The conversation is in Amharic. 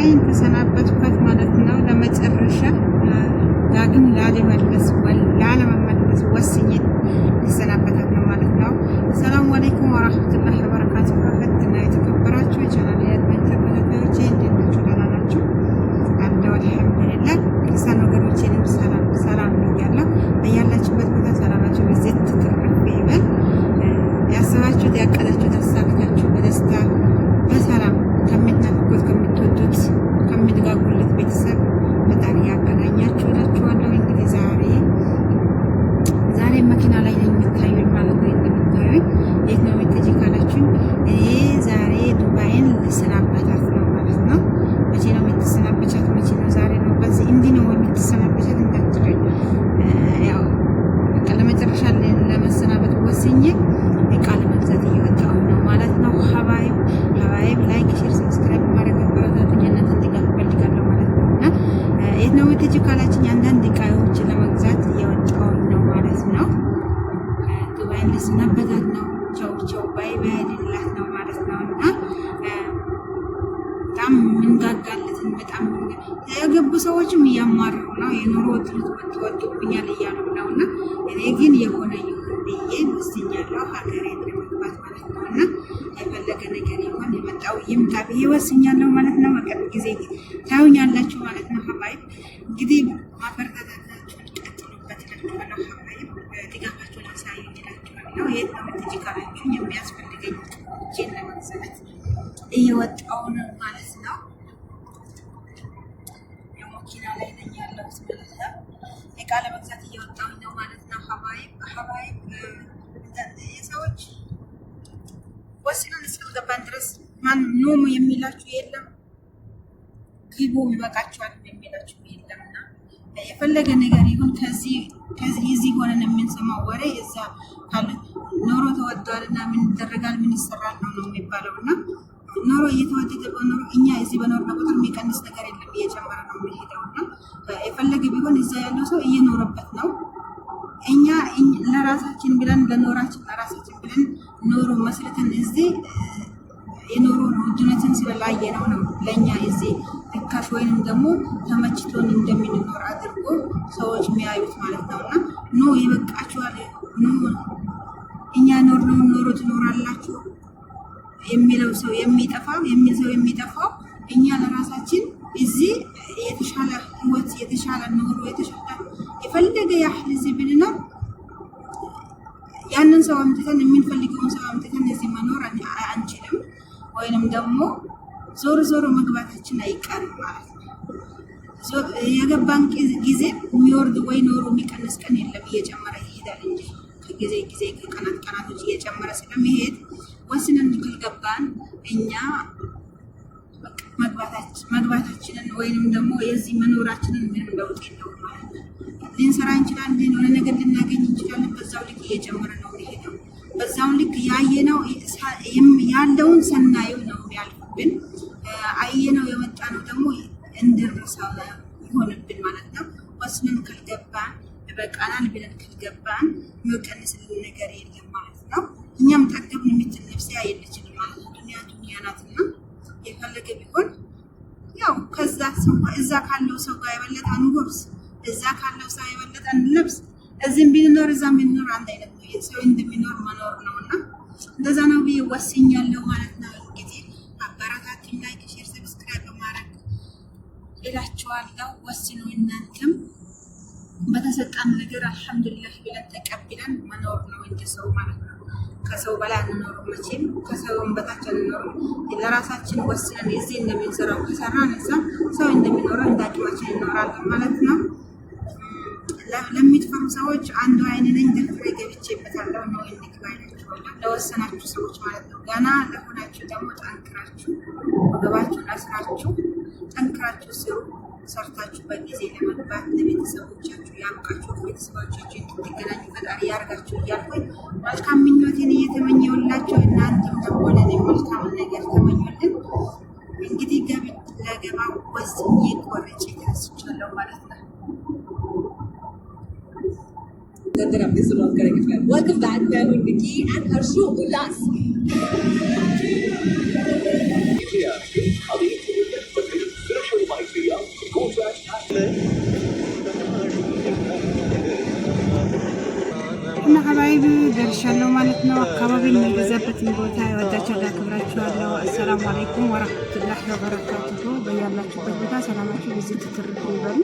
ዱባይን ተሰናበትኳት ማለት ነው። ለመጨረሻ ዳግም ላለመመለስ ወስኜ ሊሰናበታት ነው ማለት ነው። ሰላም አለይኩም ወራህመቱላሂ ወበረካቱሁ። እና የተከበራችሁ የቻናል የአድሚን ተከታታዮች እንዴት ናችሁ? ደህና ናችሁ? አለሁ አልሐምዱሊላህ። ክርስቲያን ወገኖቼንም ሰላም ብያለሁ። በያላችሁበት ቦታ ሰላማችሁ በዚህ ትርፍ ይበል። ያሰባችሁት ያቀዳችሁት አሳክታችሁ በደስታ በሰላም ከምትናፍቁት ከምትወዱት ከምትጋጉለት ቤተሰብ በጣም ያገናኛችሁ እላችኋለሁ። እንግዲህ ዛሬ መኪና ላይ ነው የምታዩኝ ማለት ነው። እንደምታዩኝ የት ነው የምትሄጂ ካላችሁኝ እኔ ዛሬ ዱባይን ልሰናበታት ነው ማለት ነው። መቼ ነው የምትሰናበቻት? መቼ ነው? ዛሬ ነው። በዚህ እንዲህ ነው የምትሰናበቻት እንዳትሉኝ፣ ያው በቃ ለመጨረሻ ለመሰናበት ወስኜ እቃ ለመግዛት እየወጣሁ ነው ማለት ነው። ሀባይብ ላይክ፣ ሼር፣ ሰብስክራይብ ማድረግ አበረታቱኝ። እናንተ እንድጋፍ ፈልጋለሁ ማለት ነው። እና የት ነው የምትሄጂ ካላችሁኝ አንዳንድ እቃዎች ለመግዛት እየወጣሁ ነው ማለት ነው። ዱባይን ልሰናበታት ነው። ቻው ባይ ልላት ነው ማለት ነው። እና በጣም ምንጋጋለትን በጣም የገቡ ሰዎችም እያማረሩ ነው። የኑሮ ውድነት ወጥቶብኛል እያሉ ነው። እና እኔ ግን የሆነ ይሁን ብዬ ወስኛለሁ ሀገሬን ለመግባት ማለት ነው። እና የፈለገ ነገር ይሆን የመጣው ይምጣ ብዬ ወስኛለሁ ማለት ነው። በቅርብ ጊዜ ታዩኛላችሁ ማለት ነው። ሀባይብ እንግዲህ ማበረታታታችሁን ቀጥሉበት እላችኋለሁ። ሀባይብ ድጋፋችሁን አሳዩ እላችኋለሁ። የት ነው የምትሄጂ ካላችሁኝ የሚያስፈልገኝ እጄን ለመግዛት እየወጣሁ ነው ማለት ነው። የመኪና ላይ ነኝ ያለሁት ማለት ነው። እቃ ለመግዛት እየወጣሁ ነው ማለት ነው። ሀባይብ የሰዎች ወስነን እስከገባን ድረስ ማን ኖሙ የሚላችሁ የለም፣ ግቡ ይበቃችኋል የሚላችሁ የለም። እና የፈለገ ነገር ይሁን ከዚህ ሆነን የምንሰማው ወሬ እዛ ካለ ኖሮ ተወዷል እና ምን ይደረጋል ምን ይሰራል ነው የሚባለው። እና ኖሮ እየተወደደ በኖሮ እኛ እዚህ በኖርነው ቁጥር የሚቀንስ ነገር የለም፣ እየጨመረ ነው የሚሄደው። እና የፈለገ ቢሆን እዛ ያለው ሰው እየኖረበት ነው። እኛ ለራሳችን ብለን ለኖራችን ለራሳችን ብለን ኖሮ መስርተን እዚህ የኖሮ ውድነትን ስለላየ ነው ለእኛ እዚህ ርካሽ ወይንም ደግሞ ተመችቶን እንደምንኖር አድርጎ ሰዎች የሚያዩት ማለት ነው። እና ኖ ይበቃችኋል፣ ኖ እኛ ኖርነውን ኖሮ ትኖራላችሁ የሚለው ሰው የሚጠፋው እኛ ለራሳችን እዚህ የተሻለ ህይወት የተሻለ ኑሮ የተሻለ የፈለገ ያህል እዚህ ብንኖር ያንን ሰው አምጥተን የምንፈልገውን ሰው አምጥተን እዚህ መኖር አንችልም። ወይንም ደግሞ ዞሮ መግባታችን አይቀርም ማለት ነው። የገባን ጊዜ የሚወርድ ወይ ኖሮ የሚቀንስ ቀን የለም፣ እየጨመረ ይሄዳል እንጂ ከጊዜ ከቀናቶች እየጨመረ ስለሚሄድ ወስነን ካልገባን እኛ መግባታችንን ወይንም ደግሞ የዚህ መኖራችንን ምንም ለውጥ የለውም ማለት ነው። ልንሰራ እንችላለን፣ የሆነ ነገር ልናገኝ እንችላለን። በዛው ልክ እየጨመረ ነው የሚሄደው። በዛው ልክ ያየነው ያለውን ሰናየው ነው የሚያልፍብን። አየነው የመጣ ነው ደግሞ እንድንረሳው ይሆንብን ማለት ነው። ወስነን ካልገባን በቃናል ብለን ካልገባን የሚቀንስልን ነገር የለም ማለት ነው። እኛም ጠገብን የምትል ነፍስ የለችንም ማለት ነው። ዱንያ ናትና የፈለገ ቢሆን ያው እዛ ካለው ሰው ጋር የበለጠ አንጎብስ፣ እዛ ካለው ሰው የበለጠ አንለብስ። እዚህም ቢኖር እዛም ቢኖር አንድ አይነት ነው። ሰው እንደሚኖር መኖር ነው። እና እንደዛ ነው ብዬ ወስኛለሁ ማለት ነው። እንግዲህ አበረታቱኝ፣ ላይክ፣ ሼር፣ ሰብስክራይብ በማድረግ እላችኋለሁ። ወስኑ እናንተም በተሰጣን ነገር አልሐምዱሊላህ ብለን ተቀብለን መኖር ነው እንጂ ሰው ማለት ነው። ከሰው በላይ አንኖርም መቼም፣ ከሰውም በታች አንኖርም። ለራሳችን ወስነን እዚህ እንደምንሰራው ከሰራን እዛ ሰው እንደሚኖረው እንደ አቅማችን እንኖራለን ማለት ነው። ለሚትፈሩ ሰዎች አንዱ አይን ነኝ ደፍሬ ገብቼበታለሁ ነው እንግባ ይላችኋለሁ። ለወሰናችሁ ሰዎች ማለት ነው። ገና ለሆናችሁ ደግሞ ጠንክራችሁ ወገባችሁን አስራችሁ ጠንክራችሁ ስሩ። ሰርታችሁ በጊዜ ለመግባት ለቤተሰቦቻችሁ ያብቃችሁ። ቤተሰቦቻችሁ እንድትገናኙ ፈጣሪ ያርጋችሁ እያልኩኝ መልካም ምኞቴን እየተመኘሁላችሁ እናንተም ደግሞ ለኔ መልካም ነገር ተመኙልን። እንግዲህ ለገባ ወስኜ ቆርጬ ተነስቻለሁ ማለት ነው። Welcome back, मैं हूं निकी and हर्षु उल्लास। अभी እና ሀባይቢ ደርሻለሁ ማለት ነው። አካባቢን የሚገዛበትን ቦታ የወዳቸው ላክብራችኋለሁ። አሰላሙ አለይኩም ወራህመቱላሂ ወበረካቱሁ። በያላችሁበት ቦታ ሰላማችሁ ብዙ ትትርፍ ይበሉ።